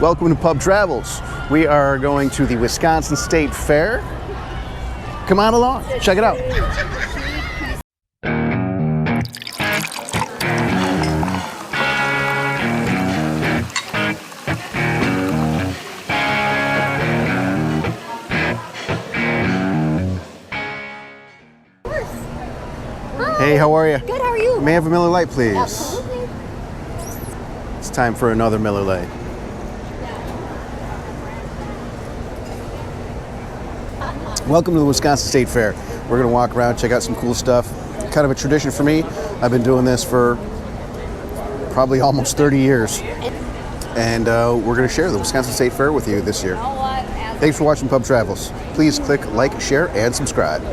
Welcome to Pub Travels. We are going to the Wisconsin State Fair. Come on along, check it out. Hey, how are you? Good, how are you? May I have a Miller Lite, please? Absolutely. It's time for another Miller Lite. Welcome to the Wisconsin State Fair. We're going to walk around, check out some cool stuff. Kind of a tradition for me. I've been doing this for probably almost 30 years. And we're going to share the Wisconsin State Fair with you this year. Thanks for watching Pub Travels. Please click like, share, and subscribe.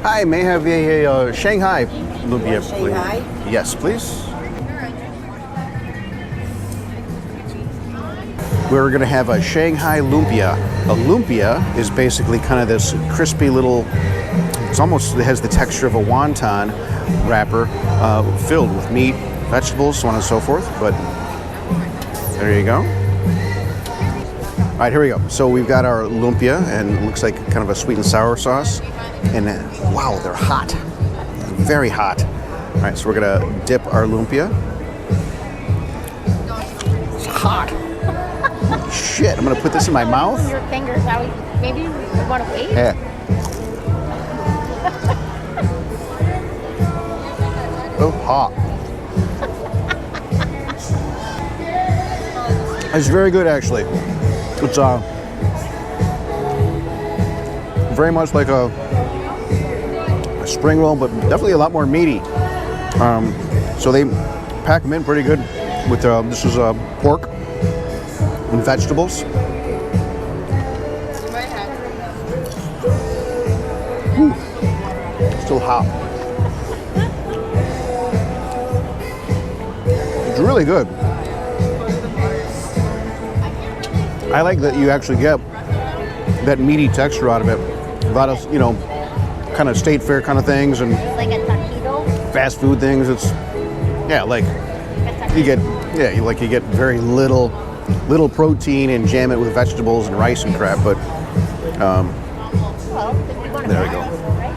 Hi, may I have a Shanghai lumpia, please? Shanghai? Yes, please. We're going to have a Shanghai lumpia. A lumpia is basically kind of this crispy little, it has the texture of a wonton wrapper filled with meat, vegetables, so on and so forth. But there you go. All right, here we go. So we've got our lumpia, and it looks like kind of a sweet and sour sauce. And wow, they're hot, very hot. All right, so we're gonna dip our lumpia. It's hot. Shit, I'm gonna put this in my mouth. Your fingers, maybe you want to wait? Yeah. Oh, hot. It's very good, actually. It's very much like a spring roll, but definitely a lot more meaty. So they pack them in pretty good with this is pork and vegetables. Ooh, still hot. It's really good. I like that you actually get that meaty texture out of it. A lot of, kind of state fair kind of things and Like a taquito? fast food things. It's you get very little protein and jam it with vegetables and rice and crap. But there we go.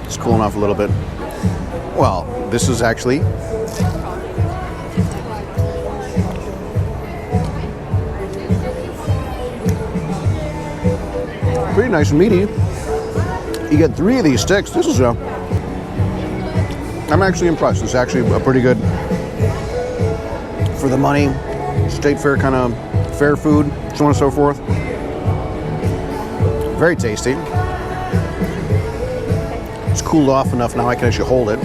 It's cooling off a little bit. Well, this is actually pretty nice and meaty. You get 3 of these sticks. This is I'm actually impressed. It's actually a pretty good, for the money, state fair kind of fair food, so on and so forth. Very tasty. It's cooled off enough now I can actually hold it.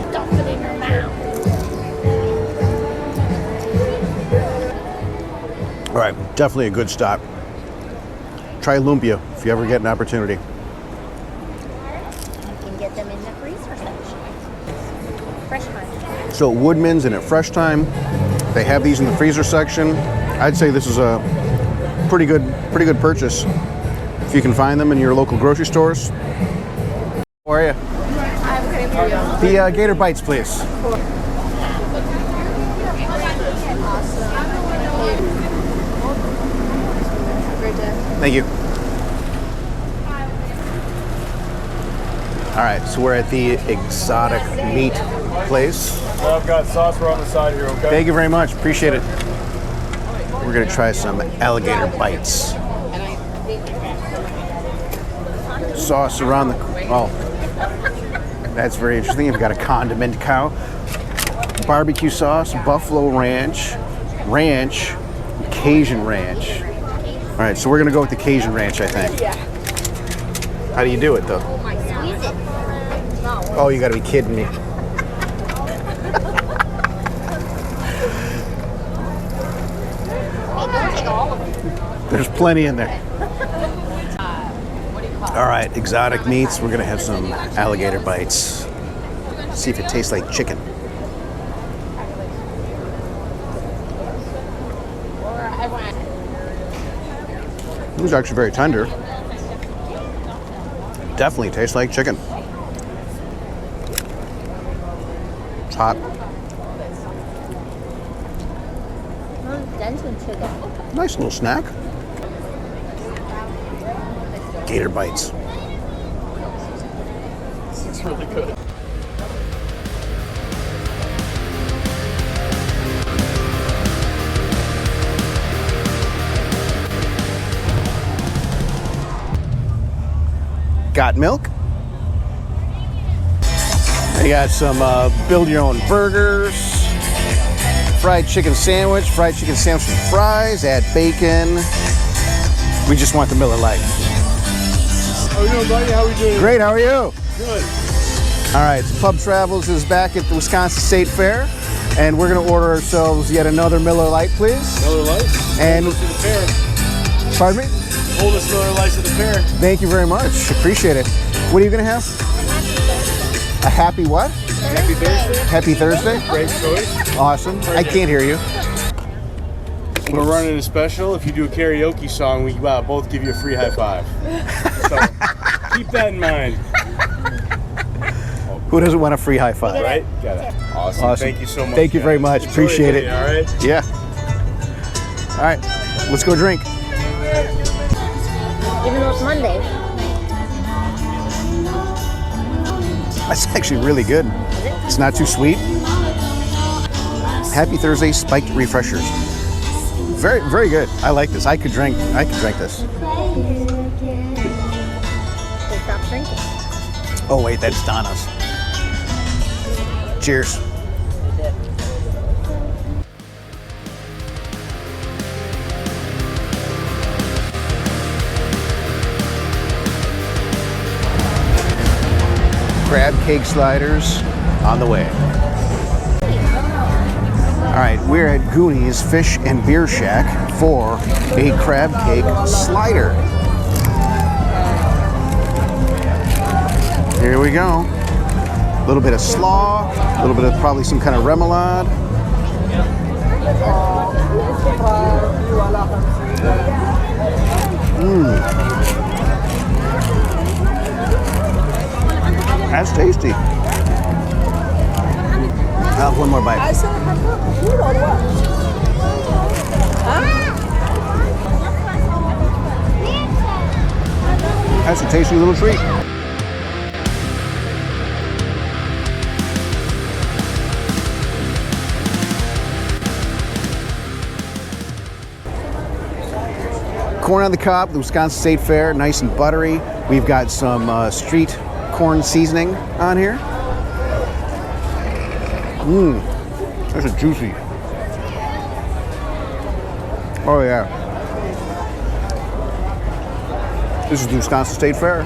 Stuff it in your mouth. All right, definitely a good stop. Try lumpia if you ever get an opportunity. You can get them in the freezer section. Fresh time. So at Woodman's and at Fresh Time, they have these in the freezer section. I'd say this is a pretty good purchase if you can find them in your local grocery stores. How are you? I'm good for you. The Gator Bites, please. Thank you. All right, so we're at the exotic meat place. Well, I've got sauce on the side here, okay? Thank you very much, appreciate it. We're gonna try some alligator bites. Sauce around the, oh, that's very interesting. You've got a condiment cow, barbecue sauce, buffalo ranch, Cajun ranch. All right, so we're gonna go with the Cajun ranch, I think. How do you do it though? Squeeze it. Oh, you gotta be kidding me. Hey, don't take all of it. There's plenty in there. All right, exotic meats. We're gonna have some alligator bites. See if it tastes like chicken. It was actually very tender. Definitely tastes like chicken. It's hot. Dense with chicken. Nice little snack. Gator bites. It's really good. Got milk? They got some build your own burgers, fried chicken sandwich with fries, add bacon. We just want the Miller Lite. How you doing, buddy? How we doing? Great, how are you? Good. All right, so Pub Travels is back at the Wisconsin State Fair, and we're gonna order ourselves yet another Miller Lite, please. Miller Lite? And, Hold us to the fair. pardon me? Hold us Miller Lights at the fair. Thank you very much, appreciate it. What are you gonna have? A happy what? Happy Thursday. Happy Thursday? Great choice. Awesome, I can't hear you. We're running a special. If you do a karaoke song, we both give you a free high five. So keep that in mind. Who doesn't want a free high five? Right? Got it. Awesome. Thank you so much. Thank you very guys. much. Enjoy Appreciate your it. day, all right? Yeah. All right, let's go drink. Even though it's Monday. That's actually really good. It's not too sweet. Happy Thursday spiked refreshers. Very, very good. I like this. I could drink this. So stop drinking. Oh wait, that's Donna's. Cheers. Crab cake sliders on the way. All right, we're at Goonies Fish and Beer Shack for a crab cake slider. Here we go. A little bit of slaw, a little bit of probably some kind of remoulade. That's tasty. I'll have one more bite. That's a tasty little treat. Corn on the cob, the Wisconsin State Fair, nice and buttery. We've got some street corn seasoning on here. That's a juicy. Oh yeah. This is the Wisconsin State Fair.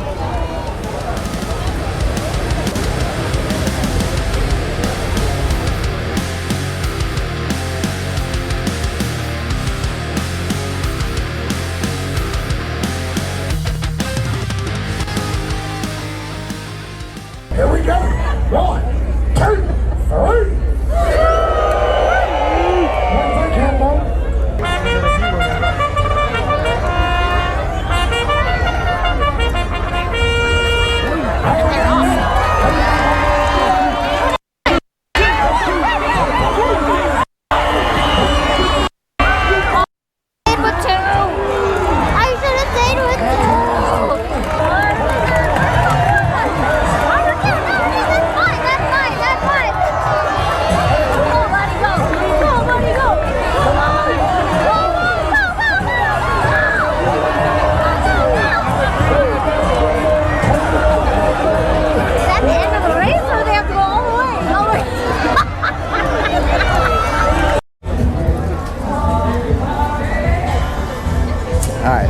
Here we go. 1, 2, 3.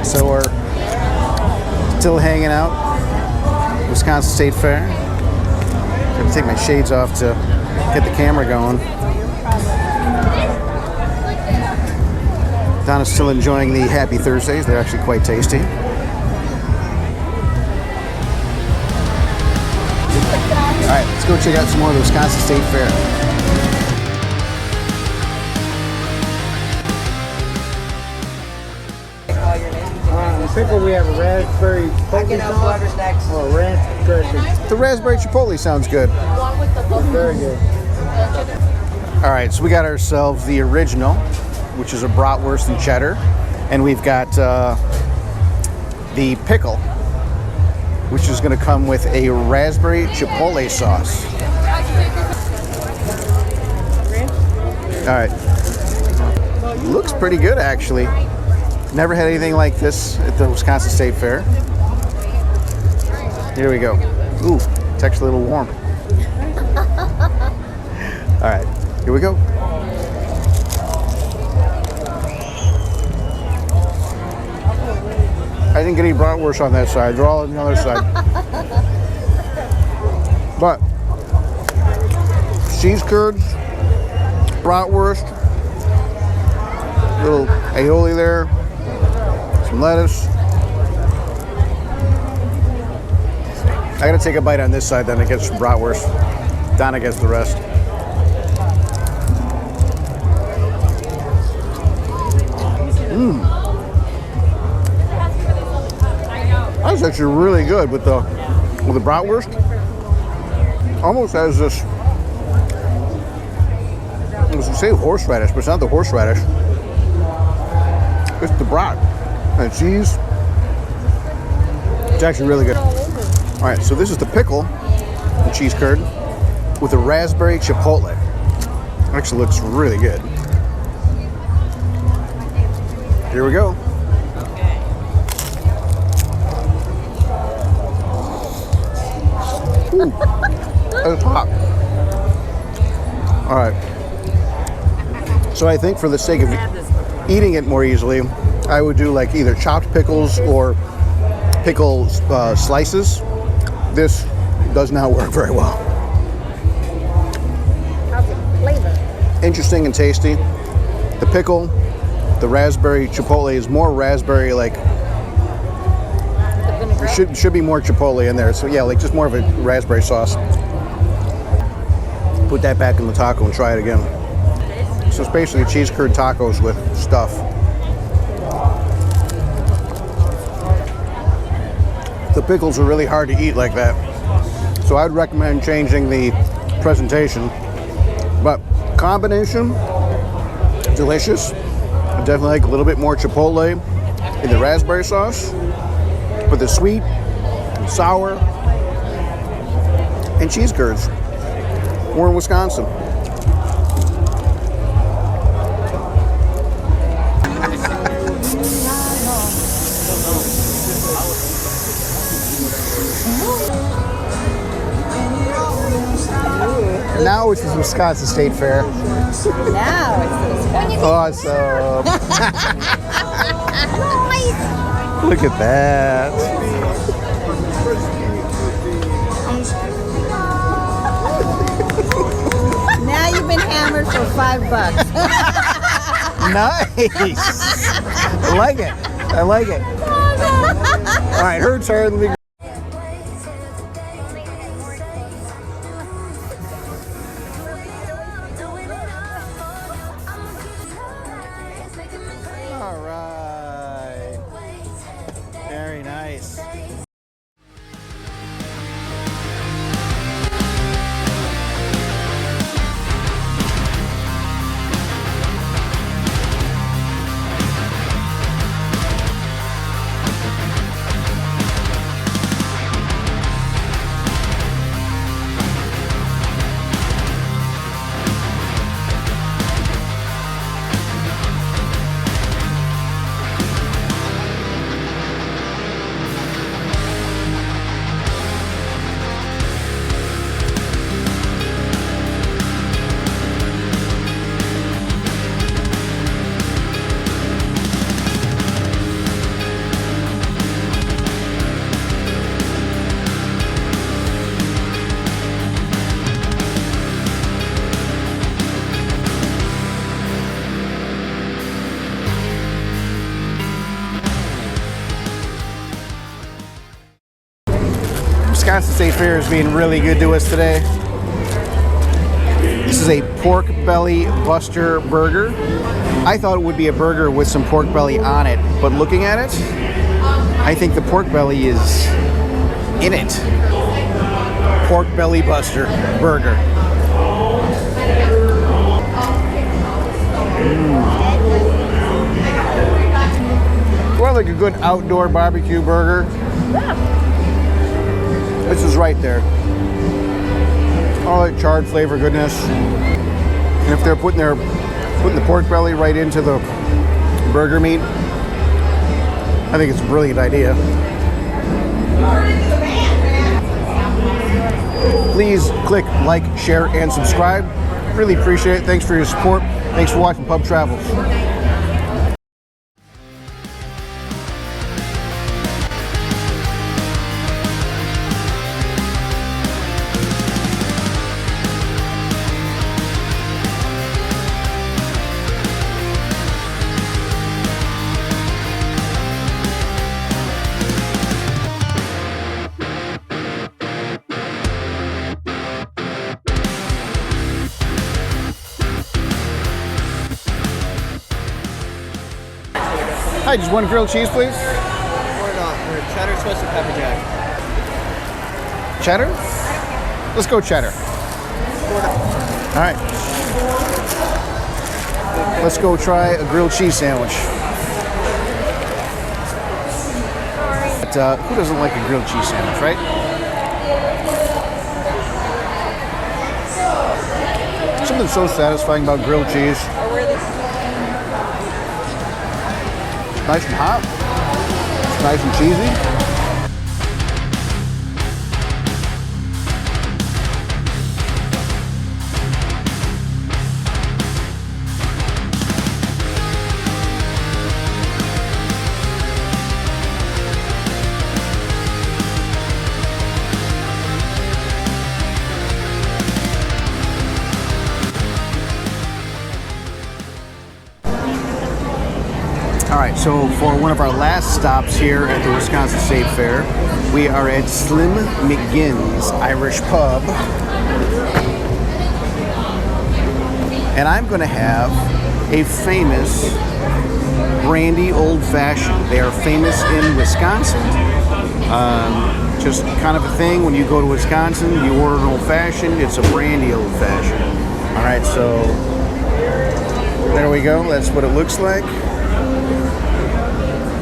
So we're still hanging out, Wisconsin State Fair. I'm gonna take my shades off to get the camera going. Donna's still enjoying the Happy Thursdays. They're actually quite tasty. All right, let's go check out some more of the Wisconsin State Fair. pickle, we have a raspberry poke sauce or ranch dressing. The raspberry chipotle sounds good. Very good. All right, so we got ourselves the original, which is a bratwurst and cheddar, and we've got the pickle, which is going to come with a raspberry chipotle sauce. All right, looks pretty good actually. Never had anything like this at the Wisconsin State Fair. Here we go. Ooh, it's actually a little warm. All right, here we go. I didn't get any bratwurst on that side. They're all on the other side. But cheese curds, bratwurst, little aioli there, some lettuce. I gotta take a bite on this side, then I get some bratwurst. Donna gets the rest. That's actually really good with the bratwurst. Almost has this, I was gonna say horseradish, but it's not the horseradish. It's the brat and cheese. It's actually really good. All right, so this is the pickle, the cheese curd, with the raspberry chipotle. Actually looks really good. Here we go. Ooh, that's hot. All right. So I think for the sake of eating it more easily, I would do like either chopped pickles or pickle slices. This does not work very well. How's the flavor? Interesting and tasty. The pickle, the raspberry chipotle is more raspberry, like should be more chipotle in there. So yeah, like just more of a raspberry sauce. Put that back in the taco and try it again. So it's basically cheese curd tacos with stuff. The pickles are really hard to eat like that. So I'd recommend changing the presentation. But combination, delicious. I definitely like a little bit more chipotle in the raspberry sauce. But the sweet, and sour, and cheese curds. We're in Wisconsin. And now it's the Wisconsin State Fair. Now it's this. Awesome. Look at that. Now you've been hammered for $5. Nice. I like it. I like it. All right, her turn. All right. Very nice. Wisconsin State Fair is being really good to us today. This is a pork belly buster burger. I thought it would be a burger with some pork belly on it, but looking at it, I think the pork belly is in it. Pork belly buster burger. Well, like a good outdoor barbecue burger. This is right there. All that charred flavor goodness. And if they're putting the pork belly right into the burger meat, I think it's a brilliant idea. Please click like, share, and subscribe. Really appreciate it. Thanks for your support. Thanks for watching Pub Travels. Hi, just one grilled cheese, please. Or cheddar, swiss, and pepper jack. Cheddar? Let's go cheddar. All right. Let's go try a grilled cheese sandwich. But, who doesn't like a grilled cheese sandwich, right? Something so satisfying about grilled cheese. Nice and hot. It's nice and cheesy. All right, so for one of our last stops here at the Wisconsin State Fair, we are at Slim McGinn's Irish Pub. And I'm going to have a famous brandy old fashioned. They are famous in Wisconsin. Just kind of a thing when you go to Wisconsin, you order an old fashioned, it's a brandy old fashioned. All right, so there we go. That's what it looks like.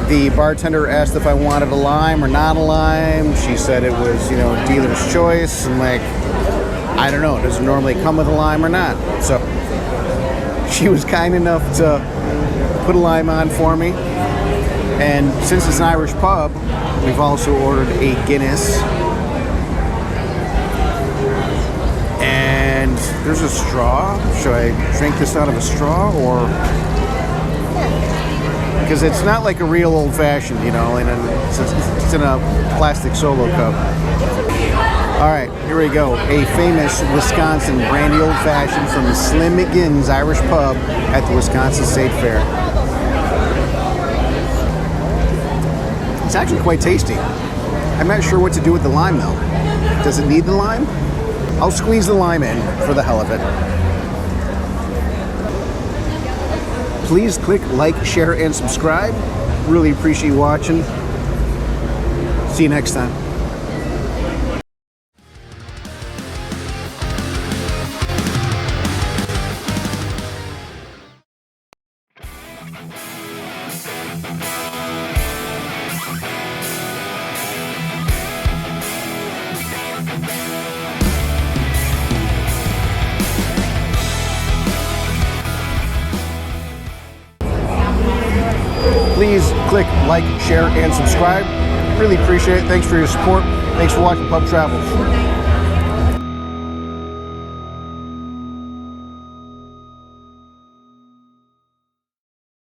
The bartender asked if I wanted a lime or not a lime. She said it was, dealer's choice. And I don't know, does it normally come with a lime or not? So she was kind enough to put a lime on for me. And since it's an Irish pub, we've also ordered a Guinness. And there's a straw. Should I drink this out of a straw or... Because it's not like a real old-fashioned, and it's in a plastic Solo cup. All right, here we go. A famous Wisconsin brandy old-fashioned from Slim McGinn's Irish Pub at the Wisconsin State Fair. It's actually quite tasty. I'm not sure what to do with the lime, though. Does it need the lime? I'll squeeze the lime in for the hell of it. Please click like, share, and subscribe. Really appreciate you watching. See you next time. Please click like, share, and subscribe. Really appreciate it. Thanks for your support. Thanks for watching Pub Travels.